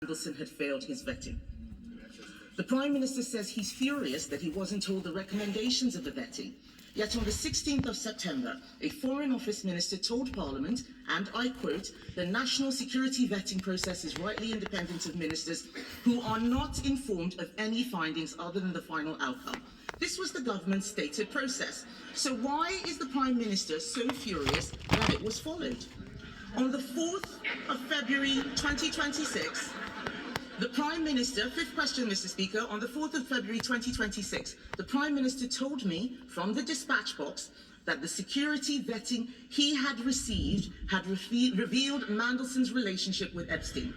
Mandelson had failed his vetting. The Prime Minister says he's furious that he wasn't told the recommendations of the vetting. Yet on the 16th of September, a Foreign Office Minister told Parliament, and I quote, "The national security vetting process is rightly independent of ministers who are not informed of any findings other than the final outcome." This was the government's stated process. So why is the Prime Minister so furious that it was followed? On the 4th of February 2026, the Prime Minister, fifth question, Mr. Speaker, on the 4th of February 2026, the Prime Minister told me from the dispatch box that the security vetting he had received had revealed Mandelson's relationship with Epstein.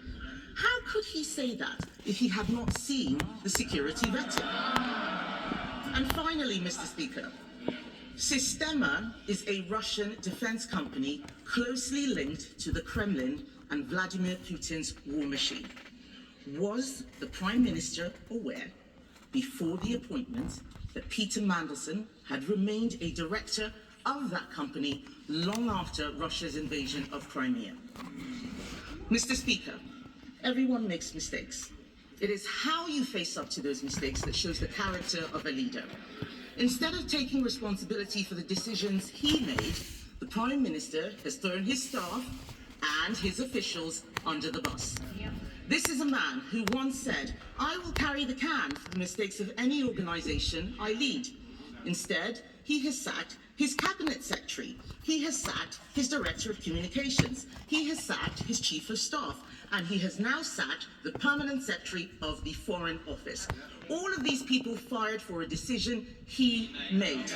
How could he say that if he had not seen the security vetting? And finally, Mr. Speaker, Sistema is a Russian defense company closely linked to the Kremlin and Vladimir Putin's war machine. Was the Prime Minister aware before the appointment that Peter Mandelson had remained a director of that company long after Russia's invasion of Crimea? Mr. Speaker, everyone makes mistakes. It is how you face up to those mistakes that shows the character of a leader. Instead of taking responsibility for the decisions he made, the Prime Minister has thrown his staff and his officials under the bus. This is a man who once said, "I will carry the can for the mistakes of any organisation I lead." Instead, he has sacked his cabinet secretary. He has sacked his director of communications. He has sacked his chief of staff. And he has now sacked the permanent secretary of the Foreign Office. All of these people fired for a decision he made.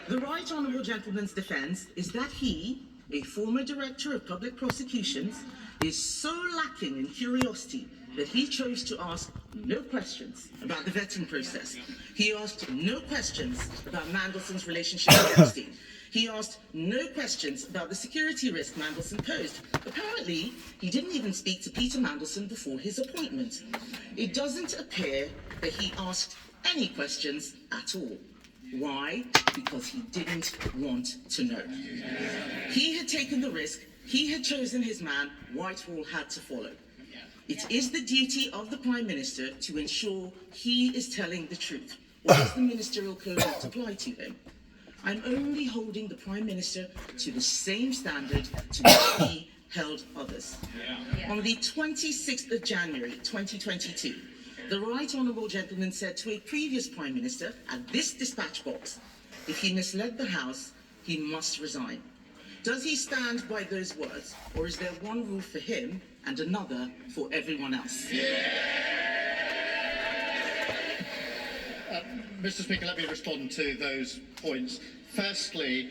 The Right Honourable Gentleman's defence is that he, a former director of public prosecutions, is so lacking in curiosity that he chose to ask no questions about the vetting process. He asked no questions about Mandelson's relationship with Epstein. He asked no questions about the security risk Mandelson posed. Apparently, he didn't even speak to Peter Mandelson before his appointment. It doesn't appear that he asked any questions at all. Why? Because he didn't want to know. He had taken the risk. He had chosen his man. Whitehall had to follow. It is the duty of the Prime Minister to ensure he is telling the truth. Or does the ministerial code not apply to him? I'm only holding the Prime Minister to the same standard to which he held others. On the 26th of January 2022, the Right Honourable Gentleman said to a previous Prime Minister at this dispatch box, if he misled the House, he must resign. Does he stand by those words, or is there one rule for him and another for everyone else? Mr. Speaker, let me respond to those points. Firstly,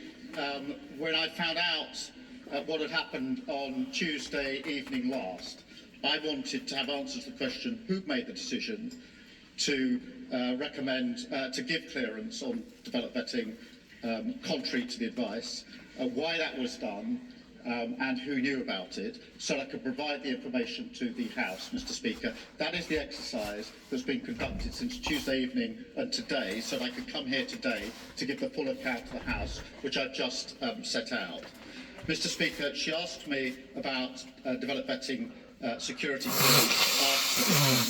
when I found out what had happened on Tuesday evening last, I wanted to have answers to the question who made the decision to recommend, to give clearance on developed vetting contrary to the advice, why that was done, and who knew about it, so I could provide the information to the House, Mr. Speaker. That is the exercise that's been conducted since Tuesday evening and today, so that I could come here today to give the full account to the House, which I've just set out. Mr. Speaker, she asked me about developed vetting security.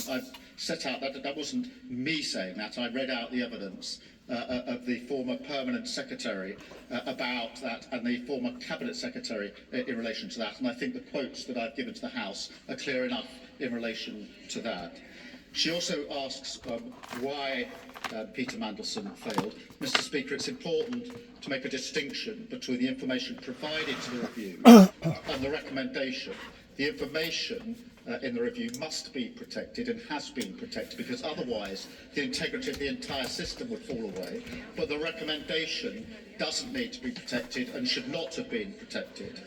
I've set out that wasn't me saying that. I read out the evidence of the former permanent secretary about that, and the former cabinet secretary in relation to that, and I think the quotes that I've given to the House are clear enough in relation to that. She also asks why Peter Mandelson failed. Mr. Speaker, it's important to make a distinction between the information provided to the review and the recommendation. The information in the review must be protected and has been protected, because otherwise the integrity of the entire system would fall away. But the recommendation doesn't need to be protected and should not have been protected.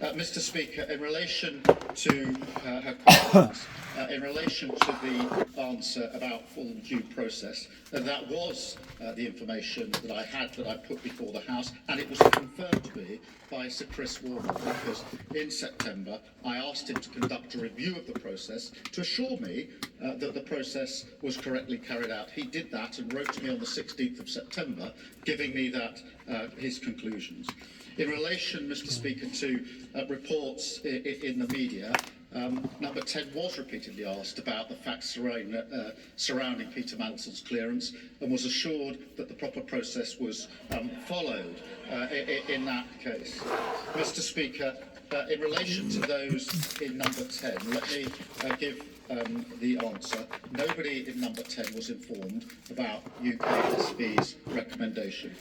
Mr. Speaker, in relation to her questions, in relation to the answer about full due process, that was the information that I had, that I put before the House, and it was confirmed to me by Sir Chris Warner, because in September I asked him to conduct a review of the process to assure me that the process was correctly carried out. He did that and wrote to me on the 16th of September, giving me that his conclusions. In relation, Mr. Speaker, to reports in the media, Number 10 was repeatedly asked about the facts surrounding Peter Mandelson's clearance and was assured that the proper process was followed in that case. Mr. Speaker, in relation to those in number 10, let me give the answer. Nobody in number 10 was informed about UKSB's recommendation.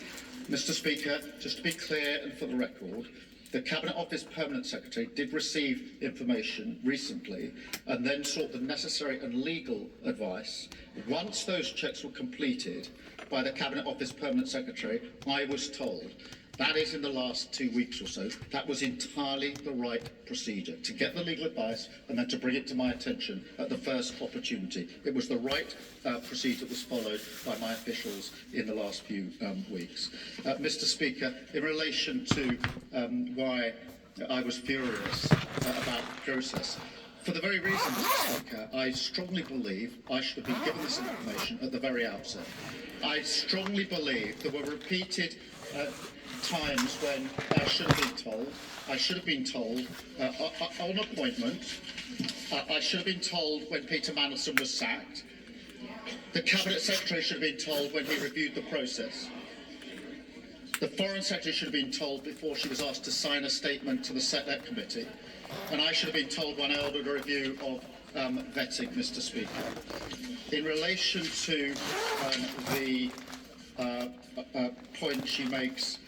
Mr. Speaker, just to be clear and for the record, the Cabinet Office Permanent Secretary did receive information recently and then sought the necessary and legal advice. Once those checks were completed by the Cabinet Office Permanent Secretary, I was told, that is in the last 2 weeks or so, that was entirely the right procedure, to get the legal advice and then to bring it to my attention at the first opportunity. It was the right procedure that was followed by my officials in the last few weeks. Mr. Speaker, in relation to why I was furious about the process, for the very reason, Mr. Speaker, I strongly believe I should have been given this information at the very outset. I strongly believe there were repeated times when I should have been told. I should have been told on appointment. I should have been told when Peter Mandelson was sacked. The Cabinet Secretary should have been told when he reviewed the process. The Foreign Secretary should have been told before she was asked to sign a statement to the Select Committee. And I should have been told when I ordered a review of vetting, Mr. Speaker. In relation to the point she makes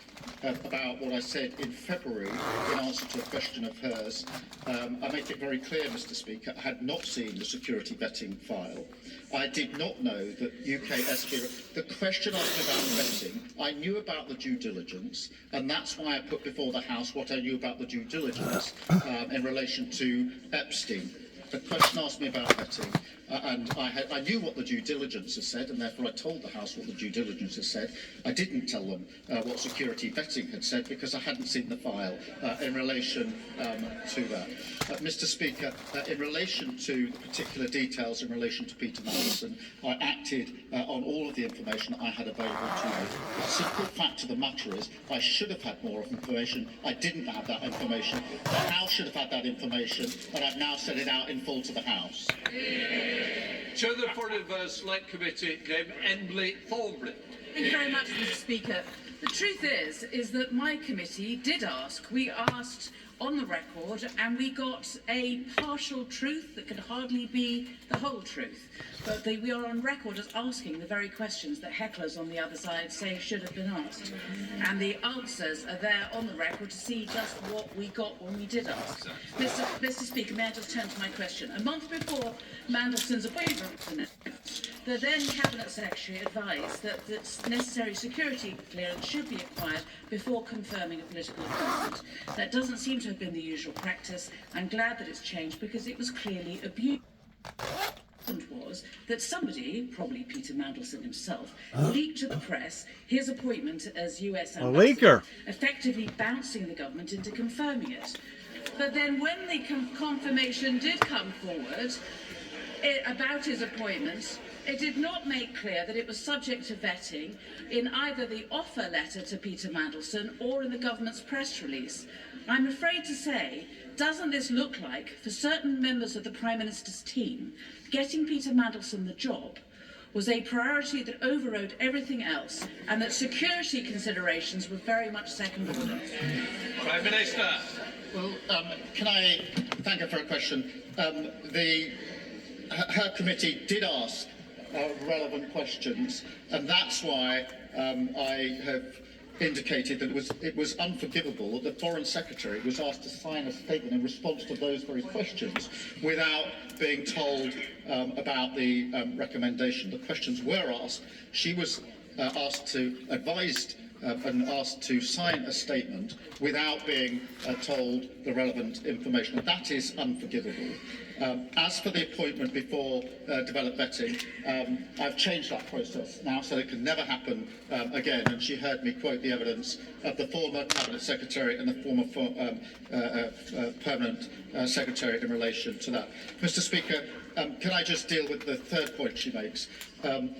about what I said in February in answer to a question of hers, I make it very clear, Mr. Speaker, I had not seen the security vetting file. I did not know that UKSB, the question asked about vetting, I knew about the due diligence, and that's why I put before the House what I knew about the due diligence in relation to Epstein. The question asked me about vetting, and I knew what the due diligence has said, and therefore I told the House what the due diligence has said. I didn't tell them what security vetting had said because I hadn't seen the file in relation to that. Mr. Speaker, in relation to the particular details in relation to Peter Mandelson, I acted on all of the information I had available to me. The simple fact of the matter is I should have had more information. I didn't have that information. The House should have had that information, and I've now set it out in full to the House. To the Foreign Affairs Select Committee, Dame Emily Thornbury. Thank you very much, Mr. Speaker. The truth is that my committee did ask. We asked on the record, and we got a partial truth that could hardly be the whole truth. But we are on record as asking the very questions that hecklers on the other side say should have been asked. And the answers are there on the record to see just what we got when we did ask. Mr. Speaker, may I just turn to my question? A month before Mandelson's appointment, the then Cabinet Secretary advised that necessary security clearance should be acquired before confirming a political appointment. That doesn't seem to have been the usual practice. I'm glad that it's changed because it was clearly abused. Was that somebody, probably Peter Mandelson himself, leaked to the press his appointment as US ambassador, effectively bouncing the government into confirming it. But then when the confirmation did come forward about his appointment, it did not make clear that it was subject to vetting in either the offer letter to Peter Mandelson or in the government's press release. I'm afraid to say, doesn't this look like, for certain members of the Prime Minister's team, getting Peter Mandelson the job was a priority that overrode everything else, and that security considerations were very much second order? Prime Minister. Well, can I thank her for a question? Her committee did ask relevant questions, and that's why I have indicated that it was unforgivable that the Foreign Secretary was asked to sign a statement in response to those very questions without being told about the recommendation. The questions were asked. She was advised and asked to sign a statement without being told the relevant information. And that is unforgivable. As for the appointment before developed vetting, I've changed that process now so it can never happen again. And she heard me quote the evidence of the former Cabinet Secretary and the former Permanent Secretary in relation to that. Mr. Speaker, can I just deal with the third point she makes? And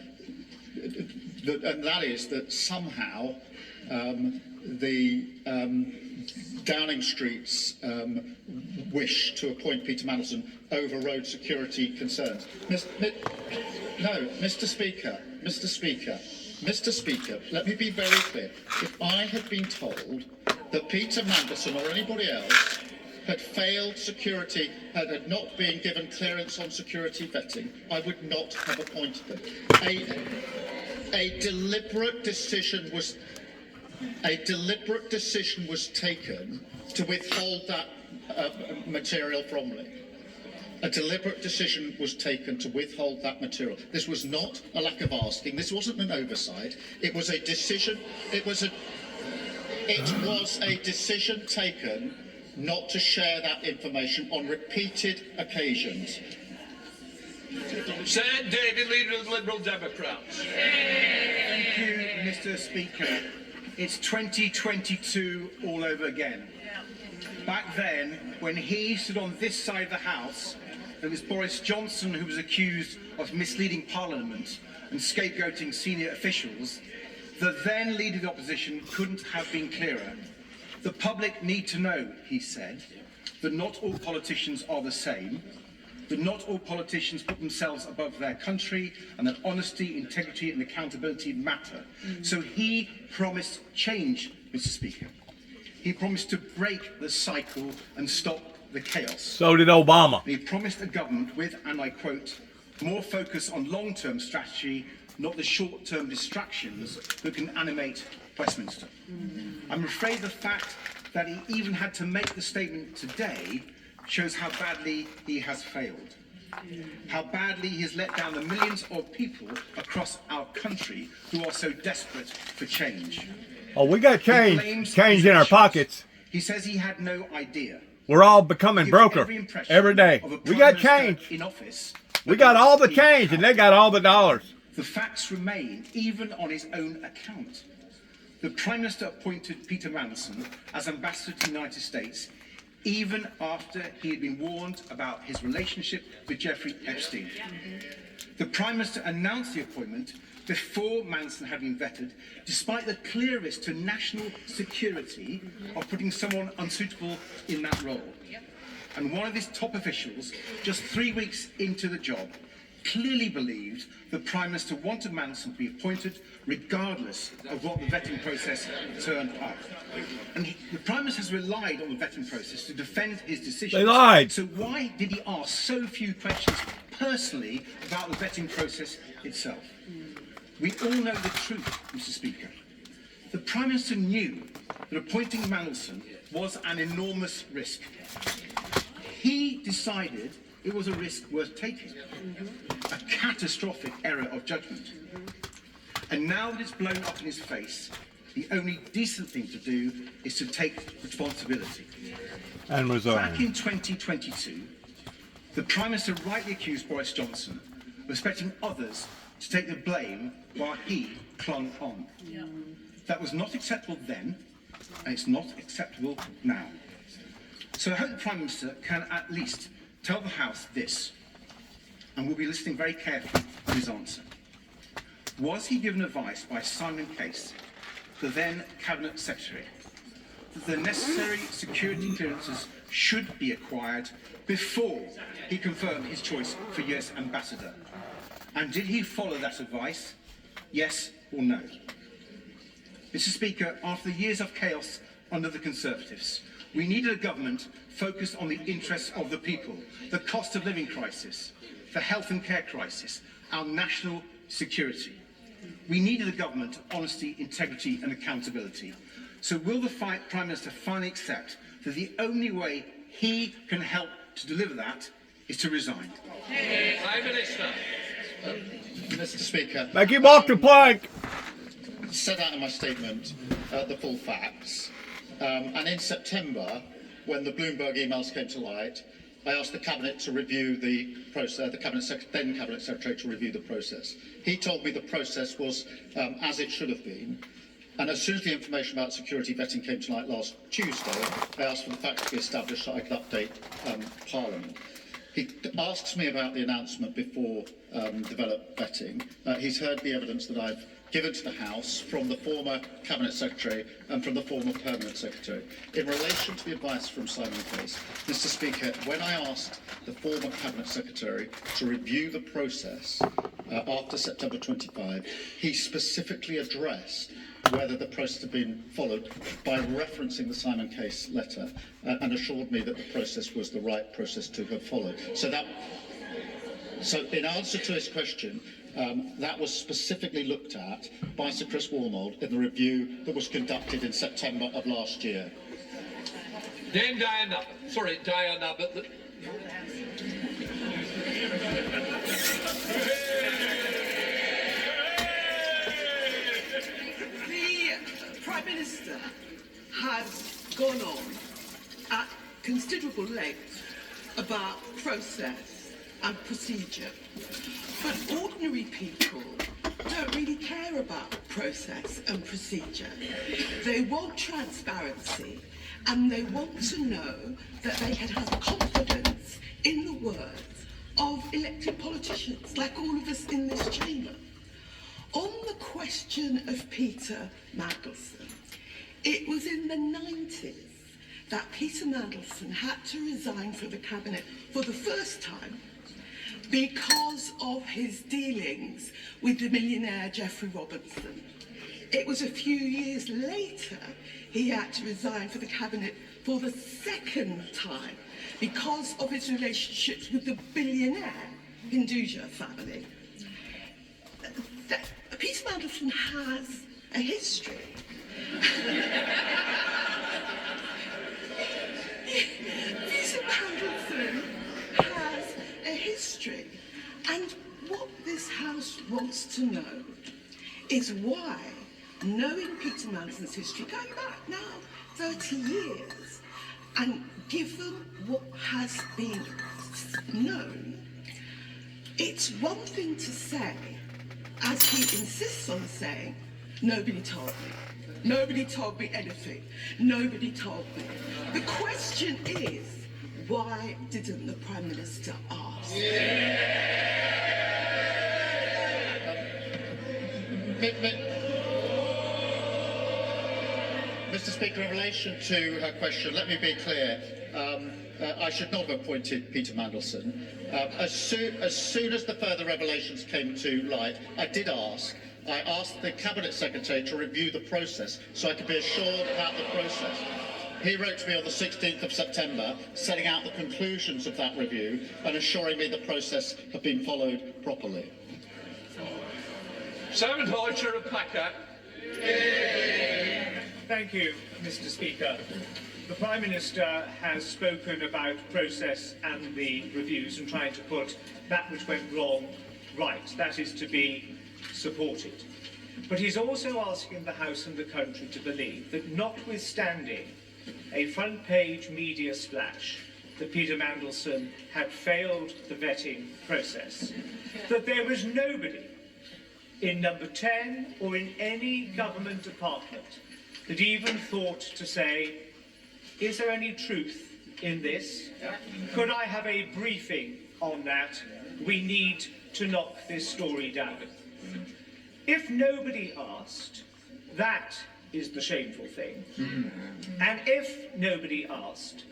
that is that somehow the Downing Street's wish to appoint Peter Mandelson overrode security concerns. Mr. Speaker, let me be very clear. If I had been told that Peter Mandelson or anybody else had failed security and had not been given clearance on security vetting, I would not have appointed them. A deliberate decision was taken to withhold that material from me. A deliberate decision was taken to withhold that material. This was not a lack of asking. This wasn't an oversight. It was a decision. It was a decision taken not to share that information on repeated occasions. Senator David, Leader of the Liberal Democrats. Thank you, Mr. Speaker. It's 2022 all over again. Back then, when he stood on this side of the House, it was Boris Johnson who was accused of misleading Parliament and scapegoating senior officials. The then Leader of the Opposition couldn't have been clearer. The public need to know, he said, that not all politicians are the same, that not all politicians put themselves above their country, and that honesty, integrity and accountability matter. So he promised change, Mr. Speaker. He promised to break the cycle and stop the chaos. So did Obama. And he promised a government with, and I quote, more focus on long-term strategy, not the short-term distractions that can animate Westminster. I'm afraid the fact that he even had to make the statement today shows how badly he has failed. How badly he has let down the millions of people across our country who are so desperate for change. Oh, we got change in our pockets. He says he had no idea. We're all becoming broker every day. We got change. In office, we got all the change and they got all the dollars. The facts remain, even on his own account. The Prime Minister appointed Peter Mandelson as Ambassador to the United States even after he had been warned about his relationship with Jeffrey Epstein. The Prime Minister announced the appointment before Mandelson had been vetted, despite the clear risk to national security of putting someone unsuitable in that role. And one of his top officials, just 3 weeks into the job, clearly believed the Prime Minister wanted Mandelson to be appointed regardless of what the vetting process turned up. And the Prime Minister has relied on the vetting process to defend his decision. They lied. So why did he ask so few questions personally about the vetting process itself? We all know the truth, Mr. Speaker. The Prime Minister knew that appointing Mandelson was an enormous risk. He decided it was a risk worth taking, a catastrophic error of judgment. And now that it's blown up in his face, the only decent thing to do is to take responsibility. And resign. Back in 2022, the Prime Minister rightly accused Boris Johnson of expecting others to take the blame while he clung on. That was not acceptable then, and it's not acceptable now. So I hope the Prime Minister can at least tell the House this, and we'll be listening very carefully to his answer. Was he given advice by Simon Case, the then Cabinet Secretary, that the necessary security clearances should be acquired before he confirmed his choice for US Ambassador? And did he follow that advice? Yes or no? Mr. Speaker, after years of chaos under the Conservatives, we needed a government focused on the interests of the people, the cost of living crisis, the health and care crisis, our national security. We needed a government of honesty, integrity and accountability. So will the Prime Minister finally accept that the only way he can help to deliver that is to resign? Prime Minister. Mr. Speaker, Make him walk the plank. set out in my statement the full facts. And in September, when the Bloomberg emails came to light, I asked the Cabinet to review the process, then Cabinet Secretary to review the process. He told me the process was as it should have been. And as soon as the information about security vetting came to light last Tuesday, I asked for the facts to be established so I could update Parliament. He asks me about the announcement before developed vetting. He's heard the evidence that I've given to the House from the former Cabinet Secretary and from the former Permanent Secretary. In relation to the advice from Simon Case, Mr. Speaker, when I asked the former Cabinet Secretary to review the process after September 25, he specifically addressed whether the process had been followed by referencing the Simon Case letter and assured me that the process was the right process to have followed. So in answer to his question, that was specifically looked at by Sir Chris Wormold in the review that was conducted in September of last year. Dame Diana, sorry, Diana, but the Prime Minister has gone on at considerable length about process and procedure. But ordinary people don't really care about process and procedure. They want transparency and they want to know that they can have confidence in the words of elected politicians, like all of us in this chamber. On the question of Peter Mandelson, it was in the 90s that Peter Mandelson had to resign from the Cabinet for the first time because of his dealings with the millionaire Geoffrey Robinson. It was a few years later he had to resign from the Cabinet for the second time because of his relationships with the billionaire Hinduja family. Peter Mandelson has a history. Peter Mandelson has a history. And what this House wants to know is why, knowing Peter Mandelson's history, going back now 30 years, and given what has been known, it's one thing to say, as he insists on saying, nobody told me. Nobody told me anything. Nobody told me. The question is, why didn't the Prime Minister ask? Mr. Speaker, in relation to her question, let me be clear. I should not have appointed Peter Mandelson. As soon as the further revelations came to light, I asked the Cabinet Secretary to review the process so I could be assured about the process. He wrote to me on the 16th of September, setting out the conclusions of that review and assuring me the process had been followed properly. Simon Hodger of Packer. Thank you, Mr. Speaker. The Prime Minister has spoken about process and the reviews and trying to put that which went wrong right. That is to be supported. But he's also asking the House and the country to believe that, notwithstanding a front-page media splash that Peter Mandelson had failed the vetting process, that there was nobody in number 10 or in any government department that even thought to say, is there any truth in this? Could I have a briefing on that? We need to knock this story down. If nobody asked, that is the shameful thing. And if nobody asked,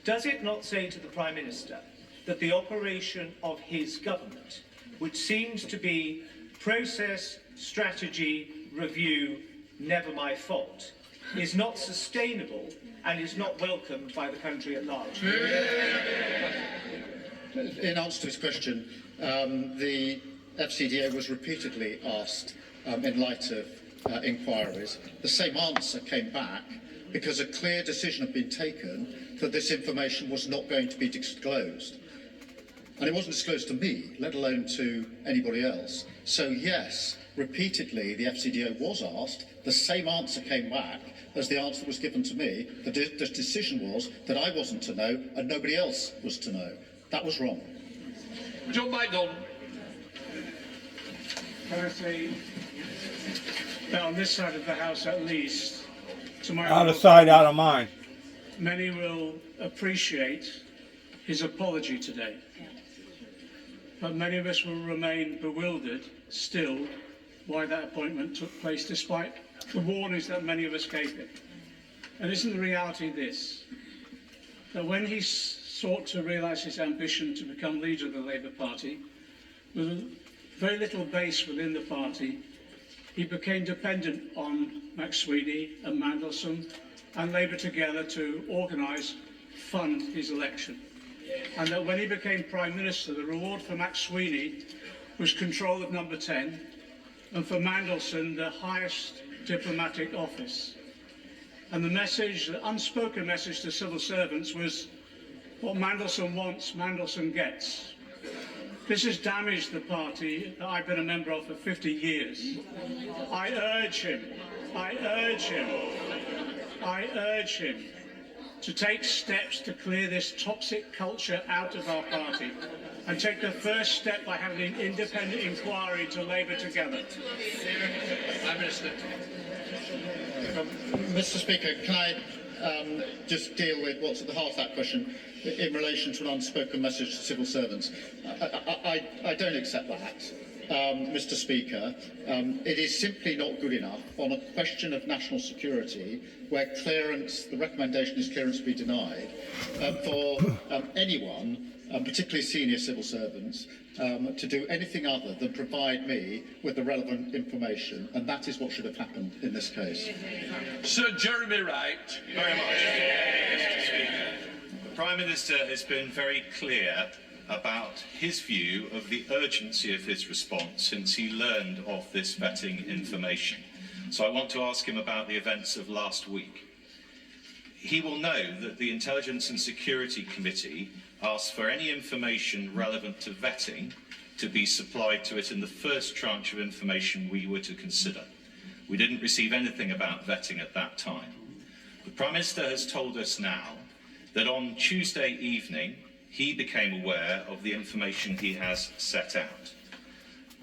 does it not say to the Prime Minister that the operation of his government, which seems to be process, strategy, review, never my fault, is not sustainable and is not welcomed by the country at large? In answer to his question, the FCDA was repeatedly asked in light of inquiries. The same answer came back because a clear decision had been taken that this information was not going to be disclosed. And it wasn't disclosed to me, let alone to anybody else. So yes, repeatedly the FCDO was asked, the same answer came back as the answer that was given to me. The decision was that I wasn't to know and nobody else was to know. That was wrong. John Michael. Can I say that on this side of the House at least, tomorrow, Out of sight, out of mind. many will appreciate his apology today. But many of us will remain bewildered still why that appointment took place, despite the warnings that many of us gave him. And isn't the reality this, that when he sought to realise his ambition to become leader of the Labour Party, with very little base within the party, he became dependent on McSweeney and Mandelson and Labour together to organise, fund his election. And that when he became Prime Minister, the reward for McSweeney was control of Number 10, and for Mandelson, the highest diplomatic office. And the message, the unspoken message to civil servants was, what Mandelson wants, Mandelson gets. This has damaged the party that I've been a member of for 50 years. I urge him to take steps to clear this toxic culture out of our party and take the first step by having an independent inquiry to Labour together. Prime Minister. Mr. Speaker, can I just deal with what's at the heart of that question in relation to an unspoken message to civil servants? I don't accept that. Mr. Speaker, it is simply not good enough on a question of national security where clearance, the recommendation is clearance be denied, for anyone, particularly senior civil servants, to do anything other than provide me with the relevant information, and that is what should have happened in this case. Sir Jeremy Wright. Very much, Mr. Speaker. The Prime Minister has been very clear about his view of the urgency of his response since he learned of this vetting information. So I want to ask him about the events of last week. He will know that the Intelligence and Security Committee asked for any information relevant to vetting to be supplied to it in the first tranche of information we were to consider. We didn't receive anything about vetting at that time. The Prime Minister has told us now that on Tuesday evening he became aware of the information he has set out.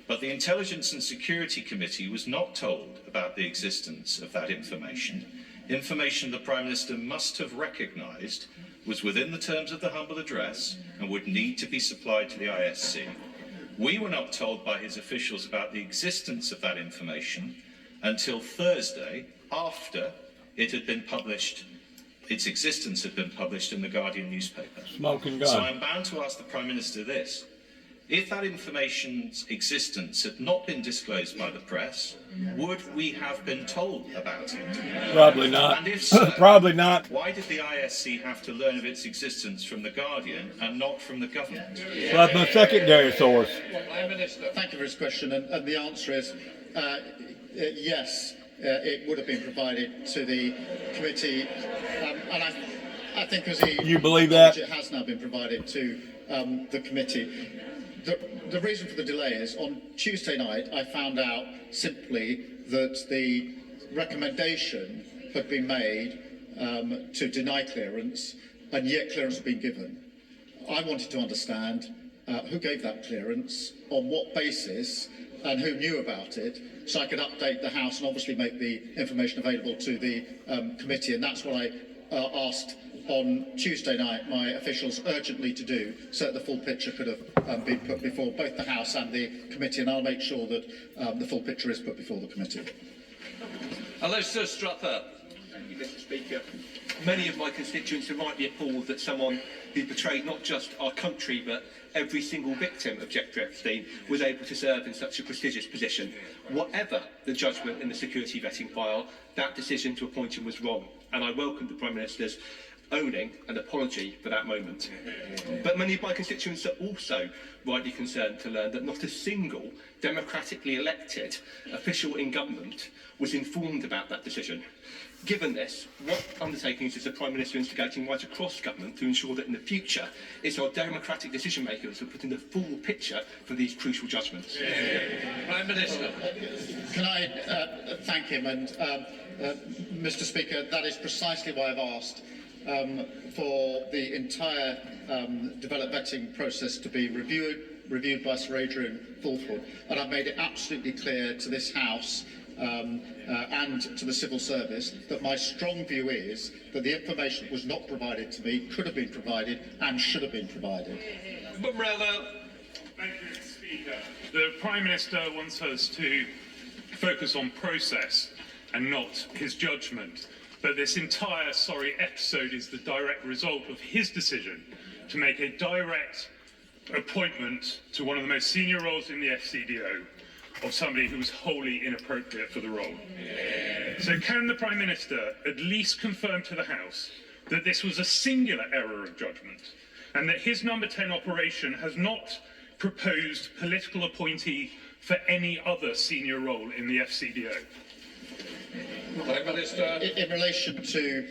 But the Intelligence and Security Committee was not told about the existence of that information. Information the Prime Minister must have recognised was within the terms of the humble address and would need to be supplied to the ISC. We were not told by his officials about the existence of that information until Thursday, after it had been published, its existence had been published in the Guardian newspaper. Smoking gun. So I'm bound to ask the Prime Minister this. If that information's existence had not been disclosed by the press, would we have been told about it? Probably not. And if so, probably not. Why did the ISC have to learn of its existence from the Guardian and not from the government? Well, that's my secondary source. Prime Minister. Thank you for his question, and the answer is yes. It would have been provided to the committee, and I think as you believe that it has now been provided to the committee. The reason for the delay is on Tuesday night I found out simply that the recommendation had been made to deny clearance, and yet clearance had been given. I wanted to understand who gave that clearance, on what basis, and who knew about it, so I could update the House and obviously make the information available to the committee, and that's what I asked on Tuesday night my officials urgently to do, so that the full picture could have been put before both the House and the committee, and I'll make sure that the full picture is put before the committee. Alistair Struther. Thank you, Mr. Speaker. Many of my constituents are rightly appalled that someone who betrayed not just our country but every single victim of Jeffrey Epstein was able to serve in such a prestigious position. Whatever the judgment in the security vetting file, that decision to appoint him was wrong, and I welcome the Prime Minister's owning an apology for that moment. But many of my constituents are also rightly concerned to learn that not a single democratically elected official in government was informed about that decision. Given this, what undertakings is the Prime Minister instigating right across government to ensure that in the future it's our democratic decision makers who put in the full picture for these crucial judgments? Prime Minister. Can I thank him, and Mr. Speaker, that is precisely why I've asked for the entire developed vetting process to be reviewed by Sir Adrian Fulford, and I've made it absolutely clear to this House and to the civil service that my strong view is that the information that was not provided to me could have been provided and should have been provided. Morello. Thank you, Mr. Speaker. The Prime Minister wants us to focus on process and not his judgment. But this entire episode is the direct result of his decision to make a direct appointment to one of the most senior roles in the FCDO of somebody who was wholly inappropriate for the role. So can the Prime Minister at least confirm to the House that this was a singular error of judgment and that his number 10 operation has not proposed political appointee for any other senior role in the FCDO? In relation to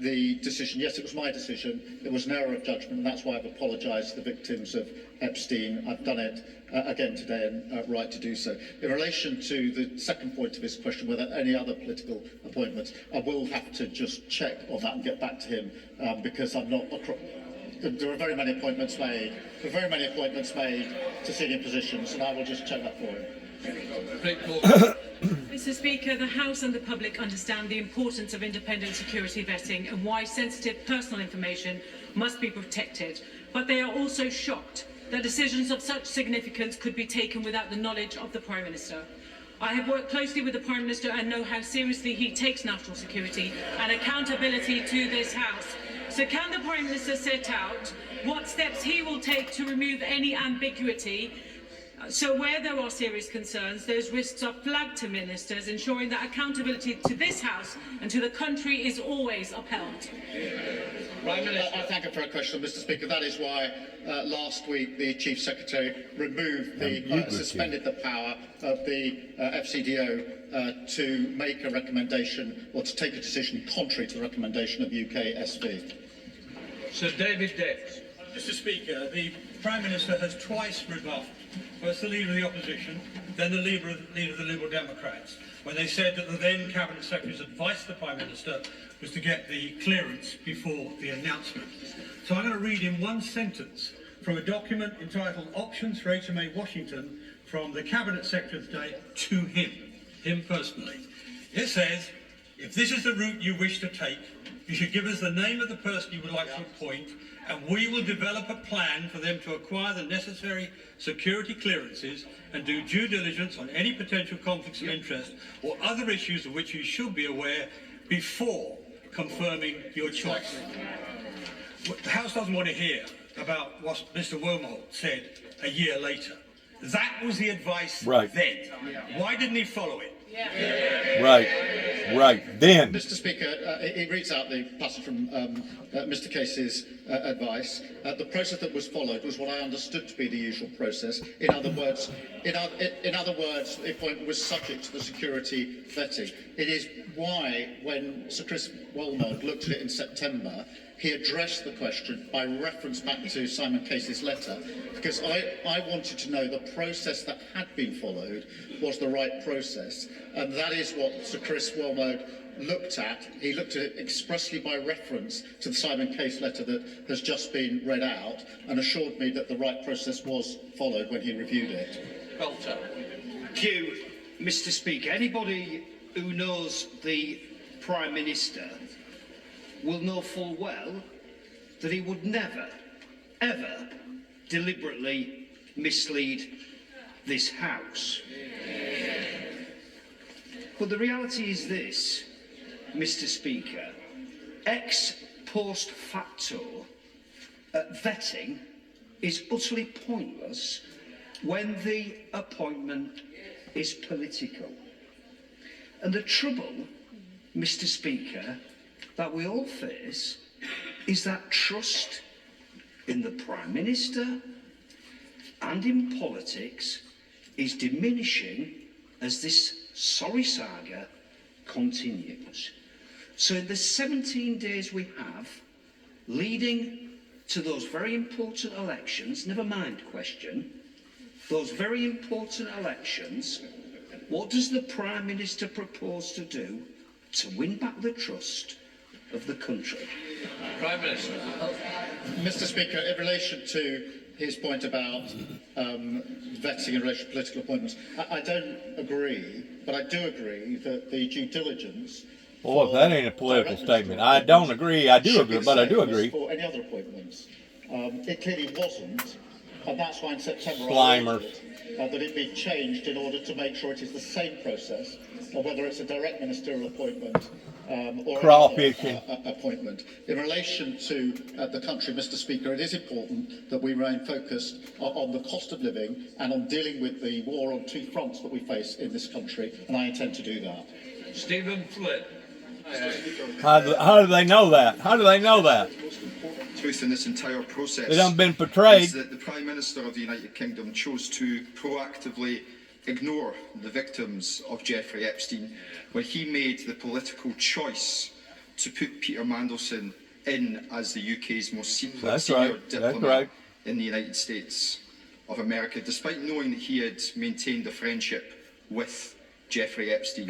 the decision, yes, it was my decision. It was an error of judgment, and that's why I've apologised to the victims of Epstein. I've done it again today, and right to do so. In relation to the second point of his question, whether any other political appointments, I will have to just check on that and get back to him, because I'm not. There are very many appointments made. There are very many appointments made to senior positions, and I will just check that for him. Mr. Speaker, the House and the public understand the importance of independent security vetting and why sensitive personal information must be protected, but they are also shocked that decisions of such significance could be taken without the knowledge of the Prime Minister. I have worked closely with the Prime Minister and know how seriously he takes national security and accountability to this House. So can the Prime Minister set out what steps he will take to remove any ambiguity, so where there are serious concerns, those risks are flagged to ministers, ensuring that accountability to this House and to the country is always upheld? I thank you for a question, Mr. Speaker. That is why last week the Chief Secretary removed suspended the power of the FCDO to make a recommendation or to take a decision contrary to the recommendation of UK SV. Sir David Dix. Mr. Speaker, the Prime Minister has twice rebuffed first the Leader of the Opposition, then the leader of the Liberal Democrats, when they said that the then Cabinet Secretary's advice to the Prime Minister was to get the clearance before the announcement. So I'm going to read in one sentence from a document entitled Options for HMA Washington from the Cabinet Secretary of the day to him personally. It says, if this is the route you wish to take, you should give us the name of the person you would like to appoint, and we will develop a plan for them to acquire the necessary security clearances and do due diligence on any potential conflicts of interest or other issues of which you should be aware before confirming your choice. The House doesn't want to hear about what Mr. Wormholt said a year later. That was the advice then. Why didn't he follow it? Right. Then. Mr. Speaker, he reads out the passage from Mr. Case's advice. The process that was followed was what I understood to be the usual process. In other words, the appointment was subject to the security vetting. It is why, when Sir Chris Wilmot looked at it in September, he addressed the question by reference back to Simon Case's letter, because I wanted to know the process that had been followed was the right process, and that is what Sir Chris Wilmot looked at. He looked at it expressly by reference to the Simon Case letter that has just been read out, and assured me that the right process was followed when he reviewed it. Belter. Thank you, Mr. Speaker. Anybody who knows the Prime Minister will know full well that he would never, ever deliberately mislead this House. But the reality is this, Mr. Speaker, ex post facto vetting is utterly pointless when the appointment is political. And the trouble, Mr. Speaker, that we all face is that trust in the Prime Minister and in politics is diminishing as this sorry saga continues. So in the 17 days we have leading to those very important elections, never mind question, those very important elections, what does the Prime Minister propose to do to win back the trust of the country? Prime Minister. Mr. Speaker, in relation to his point about vetting in relation to political appointments, I don't agree, but I do agree that the due diligence. Well, that ain't a political statement. I don't agree. I do agree, but I do agree. For any other appointments, it clearly wasn't And that's why in September Slimer. I ordered that it be changed in order to make sure it is the same process, or whether it's a direct ministerial appointment or Crawfishing. appointment. In relation to the country, Mr. Speaker, it is important that we remain focused on the cost of living and on dealing with the war on two fronts that we face in this country, and I intend to do that. Stephen Flynn. How do they know that? How do they know that? Truth in this entire process They done been portrayed. is that the Prime Minister of the United Kingdom chose to proactively ignore the victims of Jeffrey Epstein when he made the political choice to put Peter Mandelson in as the UK's most senior diplomat in the United States of America, despite knowing that he had maintained a friendship with Jeffrey Epstein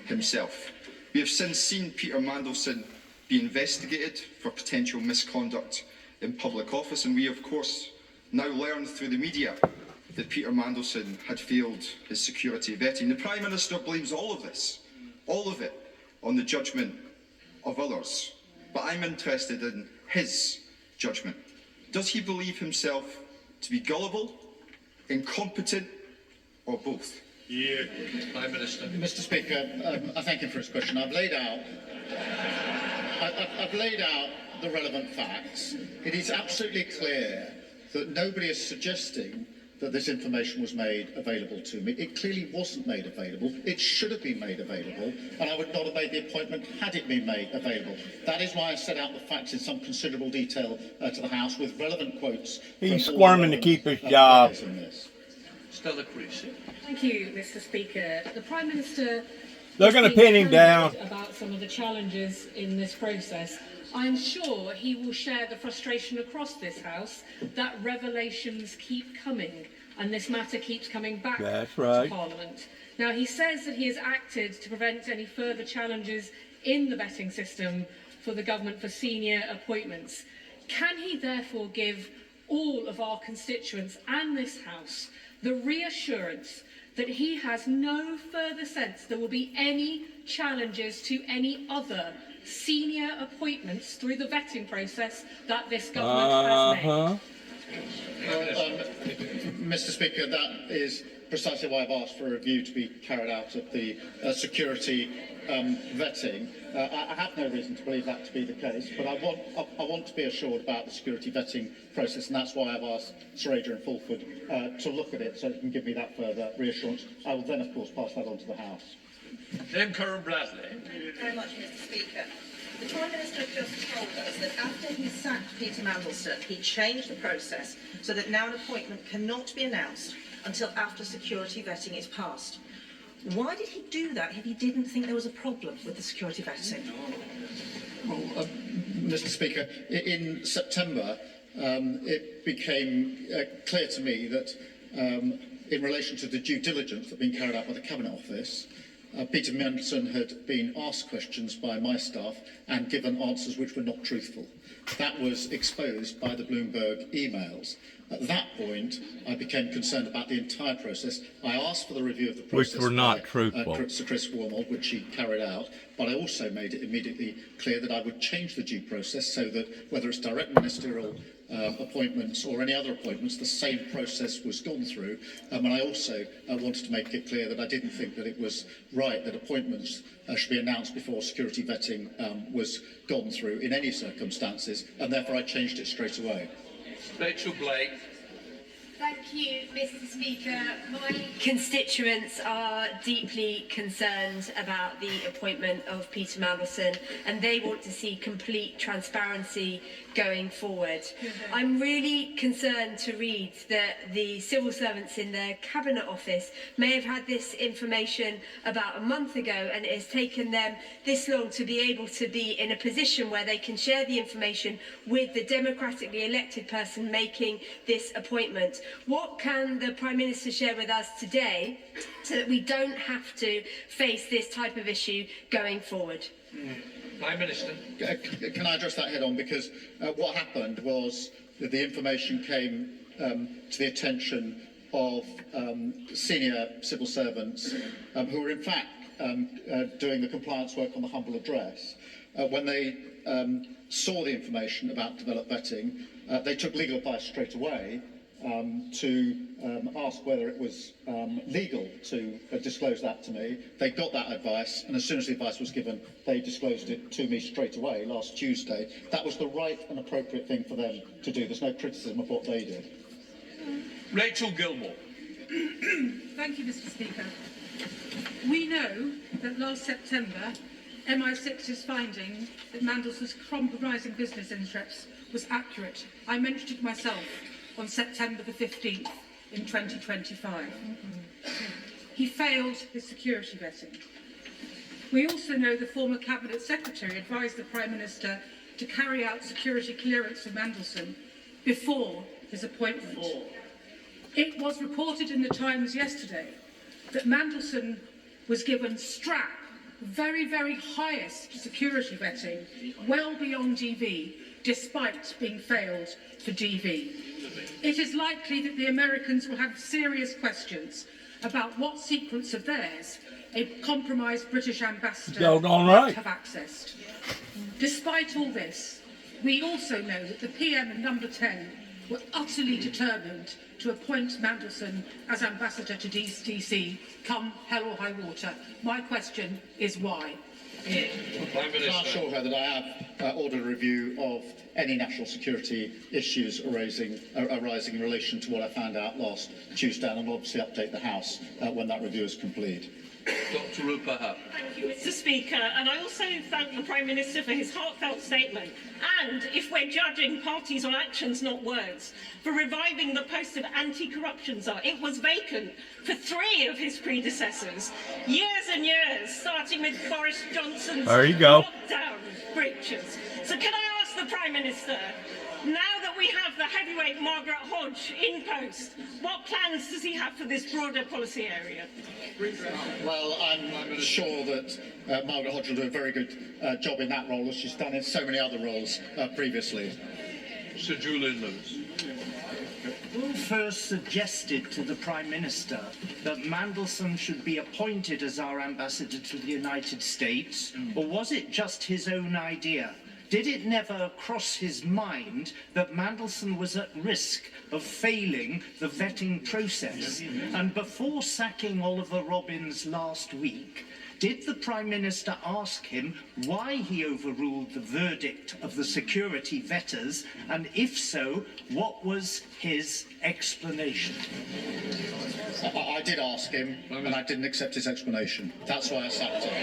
himself. We have since seen Peter Mandelson be investigated for potential misconduct in public office, and we of course now learn through the media that Peter Mandelson had failed his security vetting. The Prime Minister blames all of this, all of it, on the judgment of others. But I'm interested in his judgment. Does he believe himself to be gullible, incompetent, or both? Prime Minister. Mr. Speaker, I thank him for his question. I've laid out the relevant facts. It is absolutely clear that nobody is suggesting that this information was made available to me. It clearly wasn't made available. It should have been made available, and I would not have made the appointment had it been made available. That is why I set out the facts in some considerable detail to the House with relevant quotes. He's squirming to keep his job. Stella Creasy. Thank you, Mr. Speaker. The Prime Minister... They're going to pin him down. ...about some of the challenges in this process. I'm sure he will share the frustration across this House that revelations keep coming and this matter keeps coming back to Parliament. Now, he says that he has acted to prevent any further challenges in the vetting system for the government for senior appointments. Can he therefore give all of our constituents and this House the reassurance that he has no further sense there will be any challenges to any other senior appointments through the vetting process that this government has made? Mr. Speaker, that is precisely why I've asked for a review to be carried out of the security vetting. I have no reason to believe that to be the case, but I want to be assured about the security vetting process, and that's why I've asked Sir Adrian Fulford to look at it so he can give me that further reassurance. I will then, of course, pass that on to the House. Then Karen Bradley. Thank you very much, Mr. Speaker. The Prime Minister has just told us that after he sacked Peter Mandelson, he changed the process so that now an appointment cannot be announced until after security vetting is passed. Why did he do that if he didn't think there was a problem with the security vetting? Well, Mr. Speaker, in September, it became clear to me that in relation to the due diligence that had been carried out by the Cabinet Office, Peter Mandelson had been asked questions by my staff and given answers which were not truthful. That was exposed by the Bloomberg emails. At that point, I became concerned about the entire process. I asked for the review of the process, which were not truthful. Sir Chris Wormald, which he carried out, but I also made it immediately clear that I would change the due process so that whether it's direct ministerial appointments or any other appointments, the same process was gone through. And I also wanted to make it clear that I didn't think that it was right that appointments should be announced before security vetting was gone through in any circumstances, and therefore I changed it straight away. Rachel Blake. Thank you, Mr. Speaker. My constituents are deeply concerned about the appointment of Peter Mandelson, and they want to see complete transparency going forward. I'm really concerned to read that the civil servants in the Cabinet Office may have had this information about a month ago, and it has taken them this long to be able to be in a position where they can share the information with the democratically elected person making this appointment. What can the Prime Minister share with us today so that we don't have to face this type of issue going forward? Prime Minister. Can I address that head on? Because what happened was that the information came to the attention of senior civil servants who were in fact doing the compliance work on the humble address. When they saw the information about developed vetting, they took legal advice straight away to ask whether it was legal to disclose that to me. They got that advice, and as soon as the advice was given, they disclosed it to me straight away last Tuesday. That was the right and appropriate thing for them to do. There's no criticism of what they did. Rachel Gilmore. Thank you, Mr. Speaker. We know that last September, MI6's finding that Mandelson's compromising business interests was accurate. I mentioned it myself on September the 15th in 2025. He failed his security vetting. We also know the former Cabinet Secretary advised the Prime Minister to carry out security clearance of Mandelson before his appointment. It was reported in the Times yesterday that Mandelson was given strap, very, very highest security vetting, well beyond DV, despite being failed for DV. It is likely that the Americans will have serious questions about what secrets of theirs a compromised British ambassador might have accessed. Despite all this, we also know that the PM and Number 10 were utterly determined to appoint Mandelson as ambassador to DC, come hell or high water. My question is why? I assure her that I have ordered a review of any national security issues arising in relation to what I found out last Tuesday, and I'll obviously update the House when that review is complete. Dr. Rupa Hutt. Thank you, Mr. Speaker, and I also thank the Prime Minister for his heartfelt statement, and, if we're judging parties on actions, not words, for reviving the post of anti-corruption czar. It was vacant for 3 of his predecessors, years and years, starting with Boris Johnson's lockdown breaches. So can I ask the Prime Minister, now that we have the heavyweight Margaret Hodge in post, what plans does he have for this broader policy area? Well, I'm sure that Margaret Hodge will do a very good job in that role, as she's done in so many other roles previously. Sir Julian Lewis. Who first suggested to the Prime Minister that Mandelson should be appointed as our ambassador to the United States, or was it just his own idea? Did it never cross his mind that Mandelson was at risk of failing the vetting process? And before sacking Oliver Robbins last week, did the Prime Minister ask him why he overruled the verdict of the security vetters? And if so, what was his explanation? I did ask him, and I didn't accept his explanation. That's why I sacked him.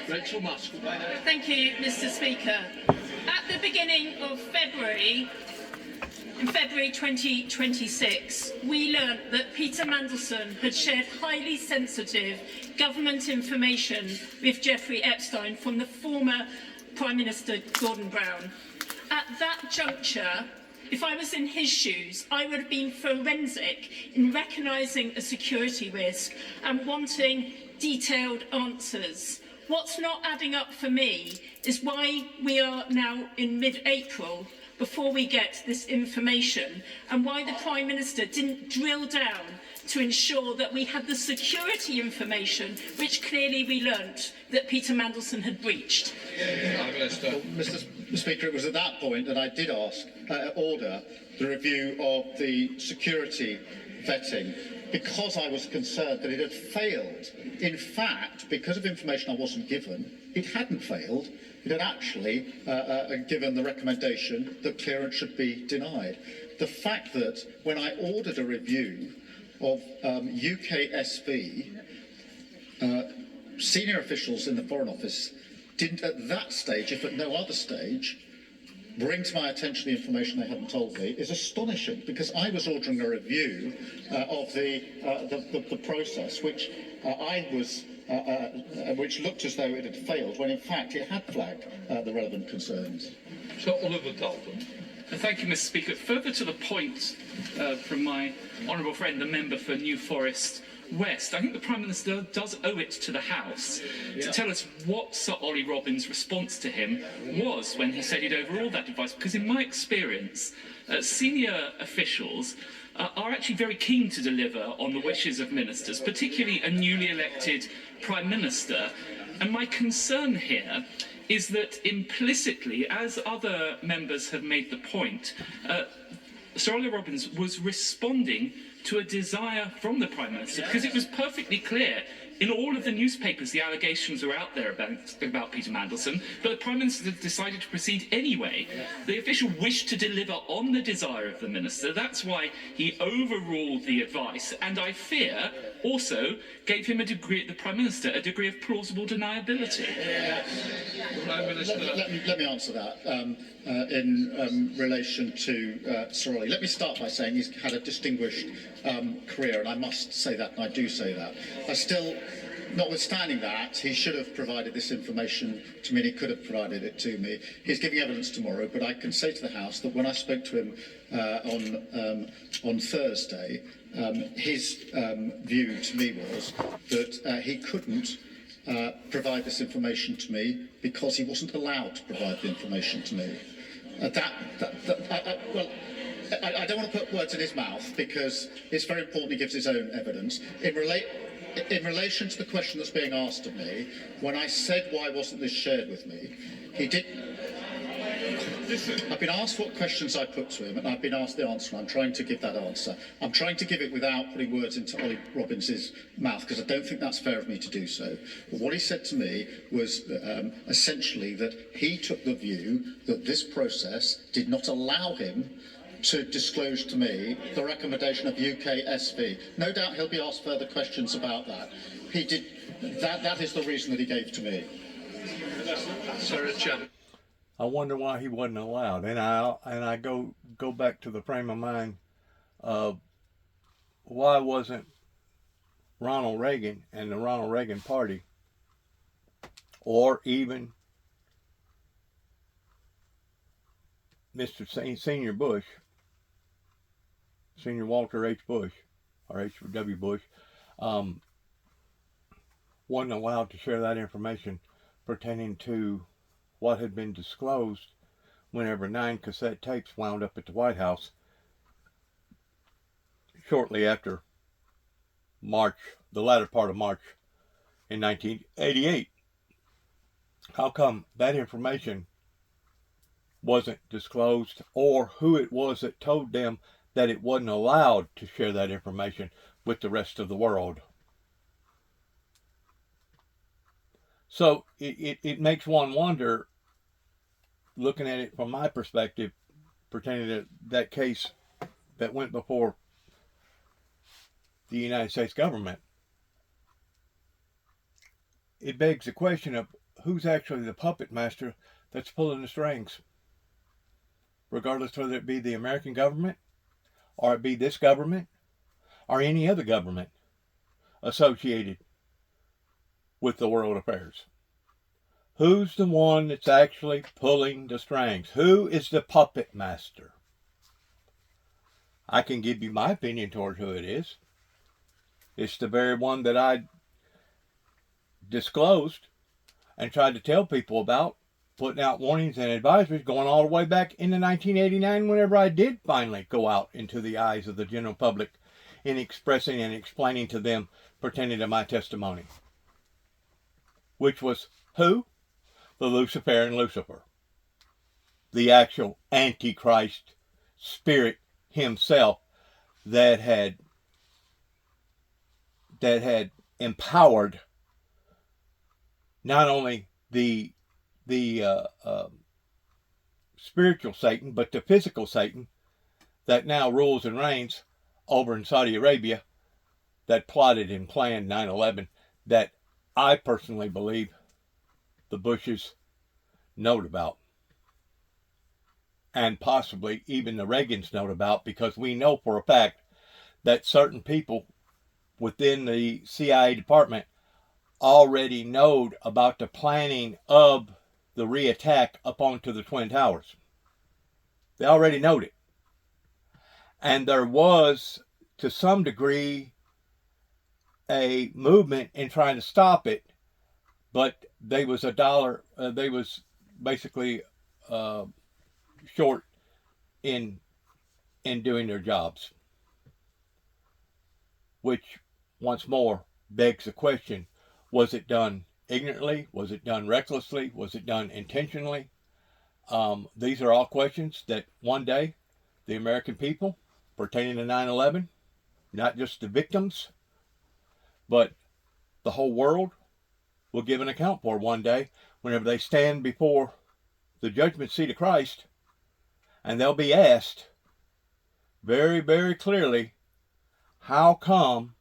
Rachel Musk. Thank you, Mr. Speaker. At the beginning of February, in February 2026, we learnt that Peter Mandelson had shared highly sensitive government information with Jeffrey Epstein from the former Prime Minister Gordon Brown. At that juncture, if I was in his shoes, I would have been forensic in recognising a security risk and wanting detailed answers. What's not adding up for me is why we are now in mid-April before we get this information, and why the Prime Minister didn't drill down to ensure that we had the security information, which clearly we learnt that Peter Mandelson had breached. Well, Mr. Speaker, it was at that point that I did order the review of the security vetting, because I was concerned that it had failed. In fact, because of information I wasn't given, it hadn't failed. It had actually given the recommendation that clearance should be denied. The fact that when I ordered a review of UKSV, senior officials in the Foreign Office didn't at that stage, if at no other stage, bring to my attention the information they hadn't told me is astonishing, because I was ordering a review of the process, which which looked as though it had failed, when in fact it had flagged the relevant concerns. Sir Oliver Dalton. Thank you, Mr. Speaker. Further to the point from my honourable friend, the member for New Forest West, I think the Prime Minister does owe it to the House to tell us what Sir Ollie Robbins' response to him was when he said he'd overruled that advice, because in my experience, senior officials are actually very keen to deliver on the wishes of ministers, particularly a newly elected Prime Minister. And my concern here is that implicitly, as other members have made the point, Sir Ollie Robbins was responding to a desire from the Prime Minister, because it was perfectly clear in all of the newspapers the allegations were out there about Peter Mandelson, but the Prime Minister decided to proceed anyway. The official wished to deliver on the desire of the Minister. That's why he overruled the advice, and I fear also gave him the Prime Minister a degree of plausible deniability. Prime Minister. Let me answer that in relation to Sir Ollie. Let me start by saying he's had a distinguished career, and I must say that, and I do say that. I still, notwithstanding that, he should have provided this information to me, and he could have provided it to me. He's giving evidence tomorrow, but I can say to the House that when I spoke to him on Thursday, his view to me was that he couldn't provide this information to me because he wasn't allowed to provide the information to me. I don't want to put words in his mouth because it's very important he gives his own evidence. In relation to the question that's being asked of me, when I said why wasn't this shared with me, he did. I've been asked what questions I put to him, and I've been asked the answer, and I'm trying to give that answer. I'm trying to give it without putting words into Ollie Robbins' mouth, because I don't think that's fair of me to do so. But what he said to me was essentially that he took the view that this process did not allow him to disclose to me the recommendation of UKSV. No doubt he'll be asked further questions about that. He did. That is the reason that he gave to me. Sir Richard. I wonder why he wasn't allowed, and I go back to the frame of mind of why wasn't Ronald Reagan and the Ronald Reagan Party, or even Mr. Senior Bush, Senior Walter H. Bush, or H.W. Bush, wasn't allowed to share that information pertaining to what had been disclosed whenever 9 cassette tapes wound up at the White House shortly after March, the latter part of March in 1988. How come that information wasn't disclosed, or who it was that told them that it wasn't allowed to share that information with the rest of the world? So it makes one wonder, looking at it from my perspective, pertaining to that case that went before the United States government. It begs the question of who's actually the puppet master that's pulling the strings, regardless whether it be the American government, or it be this government, or any other government associated with the world affairs. Who's the one that's actually pulling the strings? Who is the puppet master? I can give you my opinion toward who it is. It's the very one that I disclosed and tried to tell people about, putting out warnings and advisories going all the way back into 1989, whenever I did finally go out into the eyes of the general public in expressing and explaining to them pertaining to my testimony. Which was who? The Luciferian Lucifer. The actual Antichrist spirit himself that had empowered not only the spiritual Satan, but the physical Satan that now rules and reigns over in Saudi Arabia, that plotted and planned 9/11, that I personally believe the Bushes knowed about, and possibly even the Reagans knowed about, because we know for a fact that certain people within the CIA department already knowed about the planning of the re-attack up onto the Twin Towers. They already knowed it. And there was, to some degree, a movement in trying to stop it, but they was basically short in in doing their jobs. Which, once more, begs the question, was it done ignorantly? Was it done recklessly? Was it done intentionally? These are all questions that one day the American people pertaining to 9/11, not just the victims, but the whole world will give an account for one day whenever they stand before the judgment seat of Christ, and they'll be asked very, very clearly, how come,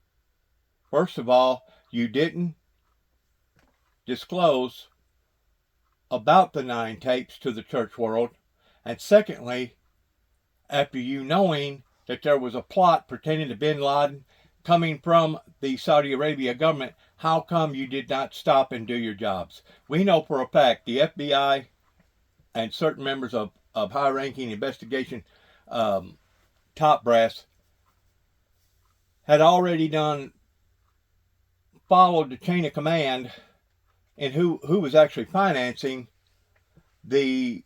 first of all, you didn't disclose about the 9 tapes to the church world, and secondly, after you knowing that there was a plot pertaining to bin Laden coming from the Saudi Arabia government, how come you did not stop and do your jobs? We know for a fact the FBI and certain members of high-ranking investigation top brass had already followed the chain of command and who was actually financing the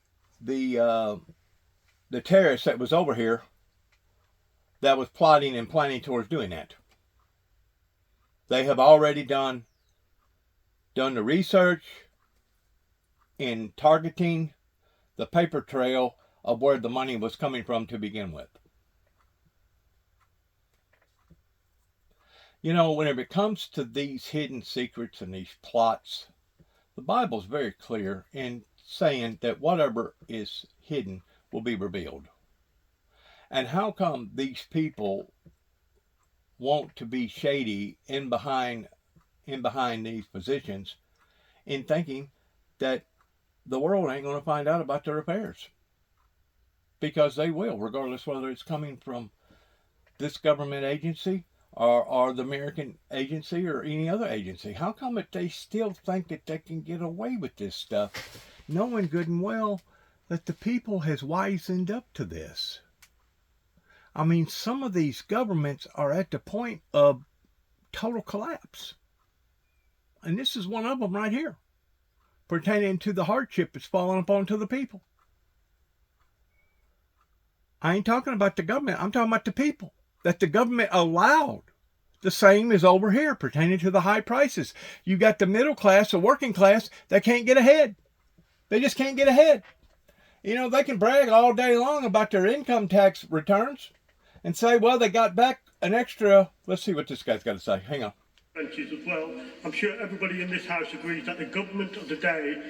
terrorist that was over here that was plotting and planning towards doing that. They have already done the research in targeting the paper trail of where the money was coming from to begin with. You know, whenever it comes to these hidden secrets and these plots, the Bible's very clear in saying that whatever is hidden will be revealed. And how come these people want to be shady in behind these positions in thinking that the world ain't going to find out about their affairs? Because they will, regardless whether it's coming from this government agency or the American agency or any other agency. How come that they still think that they can get away with this stuff, knowing good and well that the people has wisened up to this? I mean, some of these governments are at the point of total collapse. And this is one of them right here, pertaining to the hardship that's fallen upon to the people. I ain't talking about the government. I'm talking about the people that the government allowed. The same is over here pertaining to the high prices. You got the middle class, the working class, that can't get ahead. They just can't get ahead. You know, they can brag all day long about their income tax returns and say, well, they got back an extra. Let's see what this guy's got to say. Hang on. As well. I'm sure everybody in this House agrees that the government of the day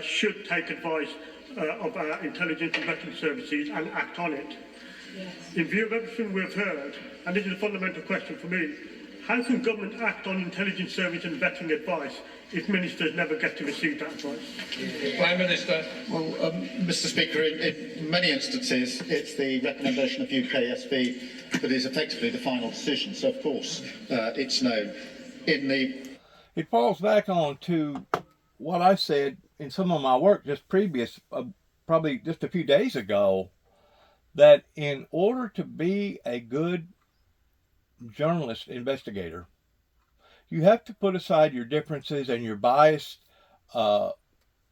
should take advice of our intelligence and vetting services and act on it. Yes. In view of everything we've heard, and this is a fundamental question for me, how can government act on intelligence service and vetting advice if ministers never get to receive that advice? Prime Minister. Well, Mr. Speaker, in many instances, it's the recommendation of UKSB that is effectively the final decision. So, of course, it's known. It falls back on to what I said in some of my work just previous, probably just a few days ago, that in order to be a good journalist investigator, you have to put aside your differences and your biased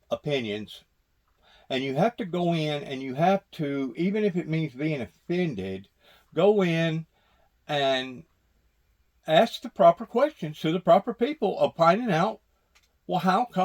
opinions, and you have to go in and you have to, even if it means being offended, go in and ask the proper questions to the proper people of finding out, well, how come